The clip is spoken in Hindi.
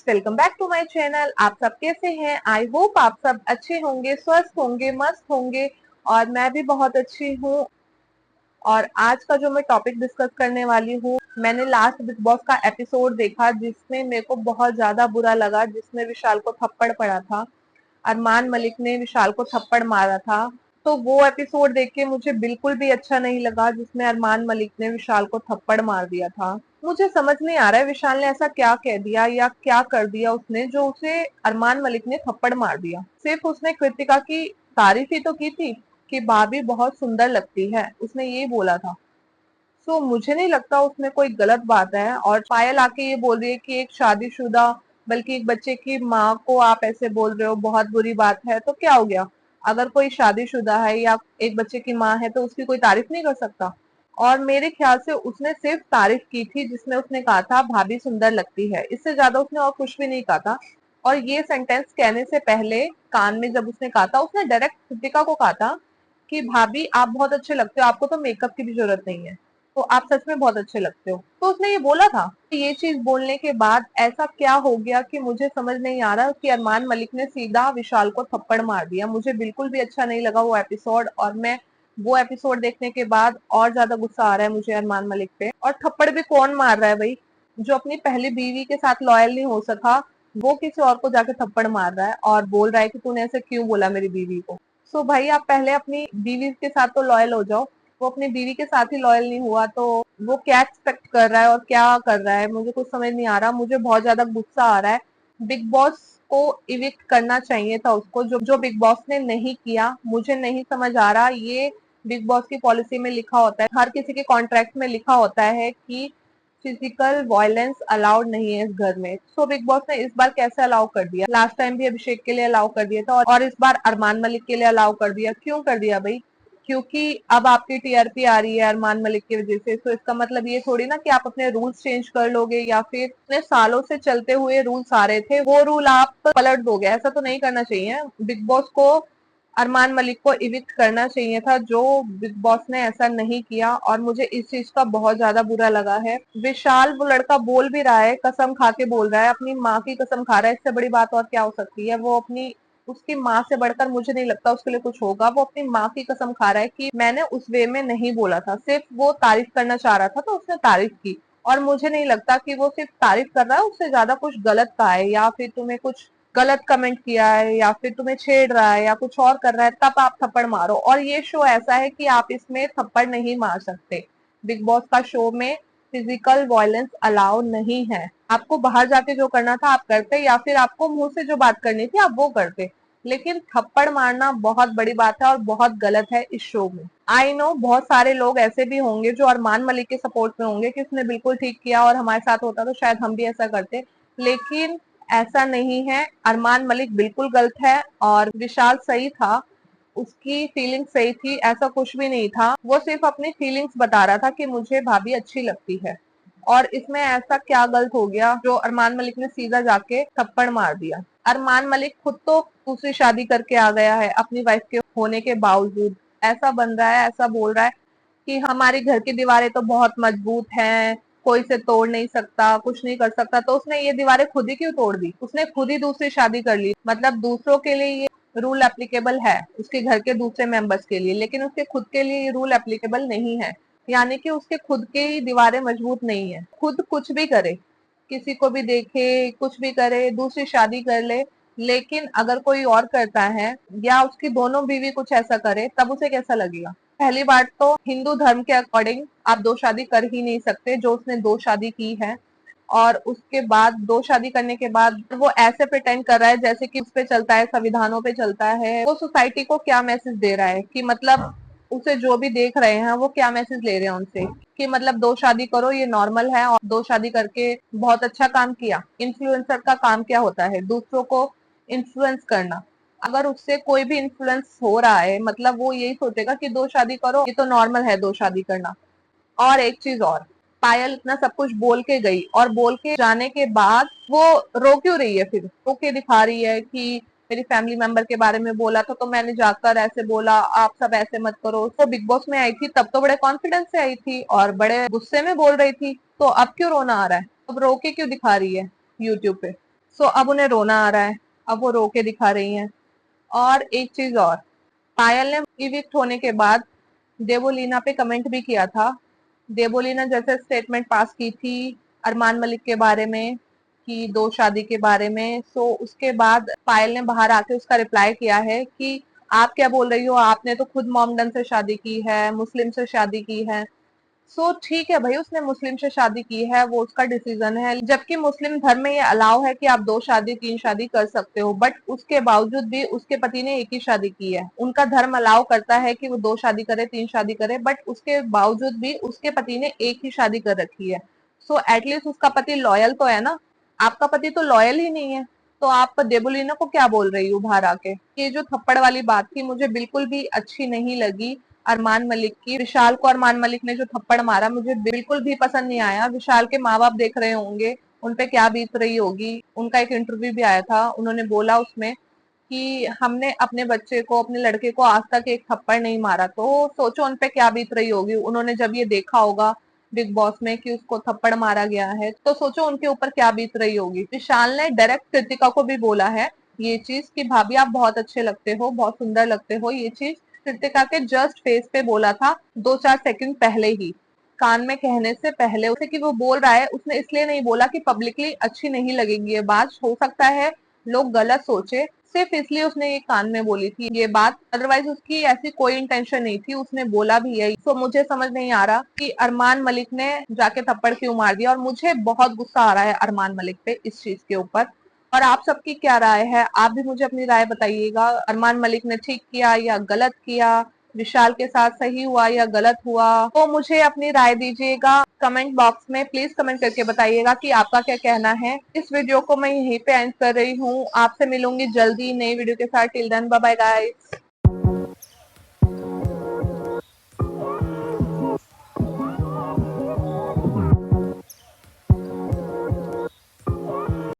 Welcome back to my channel. आप सब कैसे हैं? आई होप आप सब अच्छे होंगे, स्वस्थ होंगे, मस्त होंगे। और मैं भी बहुत अच्छी हूँ। और आज का जो मैं टॉपिक डिस्कस करने वाली हूँ, मैंने लास्ट बिग बॉस का एपिसोड देखा जिसमें मेरे को बहुत ज्यादा बुरा लगा, जिसमें विशाल को थप्पड़ पड़ा था। अरमान मलिक ने विशाल को थप्पड़ मारा था। तो वो एपिसोड देख के मुझे बिल्कुल भी अच्छा नहीं लगा, जिसमें अरमान मलिक ने विशाल को थप्पड़ मार दिया था। मुझे समझ नहीं आ रहा है विशाल ने ऐसा क्या कह दिया या क्या कर दिया उसने, जो उसे अरमान मलिक ने थप्पड़ मार दिया। सिर्फ उसने कृतिका की तारीफ ही तो की थी कि भाभी बहुत सुंदर लगती है, उसने ये बोला था। सो मुझे नहीं लगता उसमें कोई गलत बात है। और पायल आके ये बोल रही है कि एक शादीशुदा, बल्कि एक बच्चे की माँ को आप ऐसे बोल रहे हो, बहुत बुरी बात है। तो क्या हो गया? अगर कोई शादीशुदा है या एक बच्चे की माँ है तो उसकी कोई तारीफ नहीं कर सकता? और मेरे ख्याल से उसने सिर्फ तारीफ की थी, जिसमें उसने कहा था भाभी सुंदर लगती है। इससे ज्यादा उसने और कुछ भी नहीं कहा था। और ये सेंटेंस कहने से पहले कान में जब उसने कहा था, उसने डायरेक्ट कृतिका को कहा था कि भाभी आप बहुत अच्छे लगते हो, आपको तो मेकअप की भी जरूरत नहीं है, तो आप सच में बहुत अच्छे लगते हो। तो उसने ये बोला था। ये चीज बोलने के बाद ऐसा क्या हो गया कि मुझे समझ नहीं आ रहा कि अरमान मलिक ने सीधा विशाल को थप्पड़ मार दिया। मुझे बिल्कुल भी अच्छा नहीं लगा वो एपिसोड। और मैं वो एपिसोड देखने के बाद और ज्यादा गुस्सा आ रहा है मुझे अरमान मलिक पे। और थप्पड़ भी कौन मार रहा है भाई? जो अपनी पहली बीवी के साथ लॉयल नहीं हो सका, वो किसी और को जाके थप्पड़ मार रहा है और बोल रहा है कि तूने ऐसे क्यों बोला मेरी बीवी को। सो भाई, आप पहले अपनी बीवी के साथ तो लॉयल हो जाओ। वो अपनी बीवी के साथ ही लॉयल नहीं हुआ तो वो क्या एक्सपेक्ट कर रहा है और क्या कर रहा है, मुझे कुछ समझ नहीं आ रहा। मुझे बहुत ज्यादा गुस्सा आ रहा है। बिग बॉस को इविक्ट करना चाहिए था उसको, जो जो बिग बॉस ने नहीं किया। मुझे नहीं समझ आ रहा। ये बिग बॉस की पॉलिसी में लिखा होता है, हर किसी के कॉन्ट्रैक्ट में लिखा होता है कि फिजिकल वायलेंस अलाउड नहीं है इस घर में। सो बिग बॉस ने इस बार कैसे अलाउ कर दिया? लास्ट टाइम भी अभिषेक के लिए अलाउ कर दिया था और इस बार अरमान मलिक के लिए अलाउ कर दिया। क्यों कर दिया भाई? क्योंकि अब आपकी टीआरपी आ रही है अरमान मलिक की वजह से। तो इसका मतलब ये थोड़ी ना कि आप अपने रूल्स चेंज कर लोगे, या फिर इतने सालों से चलते हुए रूल्स आ रहे थे वो रूल आप पलट दोगे। ऐसा तो नहीं करना चाहिए। बिग बॉस को अरमान मलिक को इविक्ट करना चाहिए था, जो बिग बॉस ने ऐसा नहीं किया। और मुझे इस चीज का बहुत ज्यादा बुरा लगा है। विशाल, वो लड़का बोल भी रहा है, कसम खा के बोल रहा है, अपनी माँ की कसम खा रहा है। इससे बड़ी बात और क्या हो सकती है? वो अपनी, उसकी माँ से बढ़कर मुझे नहीं लगता उसके लिए कुछ होगा। वो अपनी माँ की कसम खा रहा है कि मैंने उस वे में नहीं बोला था, सिर्फ वो तारीफ करना चाह रहा था तो उसने तारीफ की। और मुझे नहीं लगता कि वो सिर्फ तारीफ कर रहा है, उससे ज्यादा कुछ गलत कहा है, या फिर तुम्हें कुछ गलत कमेंट किया है, या फिर तुम्हें छेड़ रहा है, या कुछ और कर रहा है, तब आप थप्पड़ मारो। और ये शो ऐसा है कि आप इसमें थप्पड़ नहीं मार सकते। बिग बॉस का शो में फिजिकल वायलेंस अलाउ नहीं है। आपको बाहर जाके जो करना था आप करते, या फिर आपको मुंह से जो बात करनी थी आप वो करते। लेकिन थप्पड़ मारना बहुत बड़ी बात है और बहुत गलत है इस शो में। आई नो बहुत सारे लोग ऐसे भी होंगे जो अरमान मलिक के सपोर्ट में होंगे कि उसने बिल्कुल ठीक किया और हमारे साथ होता तो शायद हम भी ऐसा करते। लेकिन ऐसा नहीं है। अरमान मलिक बिल्कुल गलत है और विशाल सही था। उसकी फीलिंग सही थी, ऐसा कुछ भी नहीं था। वो सिर्फ अपनी फीलिंग्स बता रहा था कि मुझे भाभी अच्छी लगती है। और इसमें ऐसा क्या गलत हो गया जो अरमान मलिक ने सीधा जाके थप्पड़ मार दिया? अरमान मलिक खुद तो दूसरी शादी करके आ गया है अपनी वाइफ के होने के बावजूद। ऐसा बन रहा है, ऐसा बोल रहा है कि हमारी घर की दीवारें तो बहुत मजबूत हैं, कोई से तोड़ नहीं सकता, कुछ नहीं कर सकता। तो उसने ये दीवारें खुद ही क्यों तोड़ दी? उसने खुद ही दूसरी शादी कर ली। मतलब दूसरों के लिए ये रूल एप्लीकेबल है, उसके घर के दूसरे मेंबर्स के लिए, लेकिन उसके खुद के लिए ये रूल एप्लीकेबल नहीं है। यानी कि उसके खुद के ही दीवारें मजबूत नहीं है। खुद कुछ भी करे, किसी को भी देखे, कुछ भी करे, दूसरी शादी कर ले, लेकिन अगर कोई और करता है या उसकी दोनों बीवी कुछ ऐसा करे, तब उसे कैसा लगेगा? पहली बात तो हिंदू धर्म के अकॉर्डिंग आप दो शादी कर ही नहीं सकते, जो उसने दो शादी की है। और उसके बाद दो शादी करने के बाद वो ऐसे प्रिटेंड कर रहा है जैसे कि उस पे चलता है, संविधानों पे चलता है। वो सोसाइटी को क्या मैसेज दे रहा है कि मतलब उसे जो भी देख रहे हैं वो क्या मैसेज ले रहे हैं उनसे, कि मतलब दो शादी करो ये नॉर्मल है, और दो शादी करके बहुत अच्छा काम किया। इन्फ्लुएंसर का काम क्या होता है? दूसरों को इन्फ्लुएंस करना। अगर उससे कोई भी इन्फ्लुएंस हो रहा है, मतलब वो यही सोचेगा कि दो शादी करो, ये तो नॉर्मल है दो शादी करना। और एक चीज और, पायल इतना सब कुछ बोल के गई और बोल के जाने के बाद वो रो क्यों रही है? फिर रो के दिखा रही है कि मेरी फैमिली मेंबर के बारे में बोला था तो मैंने जाकर ऐसे बोला, आप सब ऐसे मत करो। तो बिग बॉस में आई थी तब तो बड़े कॉन्फिडेंस से आई थी और बड़े गुस्से में बोल रही थी, तो अब क्यों रोना आ रहा है? अब रो के क्यों दिखा रही है यूट्यूब पे? सो अब उन्हें रोना आ रहा है, अब वो रो के दिखा रही हैं। और एक चीज और, पायल ने इविक्ट होने के बाद देवोलीना पे कमेंट भी किया था। देवोलीना जैसे स्टेटमेंट पास की थी अरमान मलिक के बारे में कि दो शादी के बारे में, सो उसके बाद पायल ने बाहर आके उसका रिप्लाई किया है कि आप क्या बोल रही हो, आपने तो खुद मोमडन से शादी की है, मुस्लिम से शादी की है। सो ठीक है भाई, उसने मुस्लिम से शादी की है, वो उसका डिसीजन है, जबकि मुस्लिम धर्म में ये अलाउ है कि आप दो शादी तीन शादी कर सकते हो, बट उसके बावजूद भी उसके पति ने एक ही शादी की है। उनका धर्म अलाउ करता है कि वो दो शादी करे तीन शादी करे, बट उसके बावजूद भी उसके पति ने एक ही शादी कर रखी है। सो एटलीस्ट उसका पति लॉयल तो है ना। आपका पति तो लॉयल ही नहीं है, तो आप देबोलीना को क्या बोल रही हो बाहर आके। ये जो थप्पड़ वाली बात थी मुझे बिल्कुल भी अच्छी नहीं लगी। अरमान मलिक की, विशाल को अरमान मलिक ने जो थप्पड़ मारा मुझे बिल्कुल भी पसंद नहीं आया। विशाल के माँ बाप देख रहे होंगे, उनपे क्या बीत रही होगी। उनका एक इंटरव्यू भी आया था, उन्होंने बोला उसमें कि हमने अपने बच्चे को, अपने लड़के को आज तक एक थप्पड़ नहीं मारा। तो सोचो उनपे क्या बीत रही होगी। उन्होंने जब ये देखा होगा बिग बॉस में कि उसको थप्पड़ मारा गया है, तो सोचो उनके ऊपर क्या बीत रही होगी। विशाल ने डायरेक्ट कृतिका को भी बोला है ये चीज कि भाभी आप बहुत अच्छे लगते हो, बहुत सुंदर लगते हो। ये चीज कृतिका के जस्ट फेस पे बोला था, 2-4 सेकंड पहले ही, कान में कहने से पहले। उसे कि वो बोल रहा है, उसने इसलिए नहीं बोला कि पब्लिकली अच्छी नहीं लगेगी ये बात, हो सकता है लोग गलत सोचे, सिर्फ इसलिए उसने ये कान में बोली थी ये बात। अदरवाइज उसकी ऐसी कोई इंटेंशन नहीं थी, उसने बोला भी यही। तो मुझे समझ नहीं आ रहा कि अरमान मलिक ने जाके थप्पड़ क्यों मार दिया, और मुझे बहुत गुस्सा आ रहा है अरमान मलिक पे इस चीज के ऊपर। और आप सबकी क्या राय है, आप भी मुझे अपनी राय बताइएगा। अरमान मलिक ने ठीक किया या गलत किया, विशाल के साथ सही हुआ या गलत हुआ, तो मुझे अपनी राय दीजिएगा कमेंट बॉक्स में। प्लीज कमेंट करके बताइएगा कि आपका क्या कहना है। इस वीडियो को मैं यहीं पे एंड कर रही हूँ, आपसे मिलूंगी जल्दी नई वीडियो के साथ। Till then bye bye guys.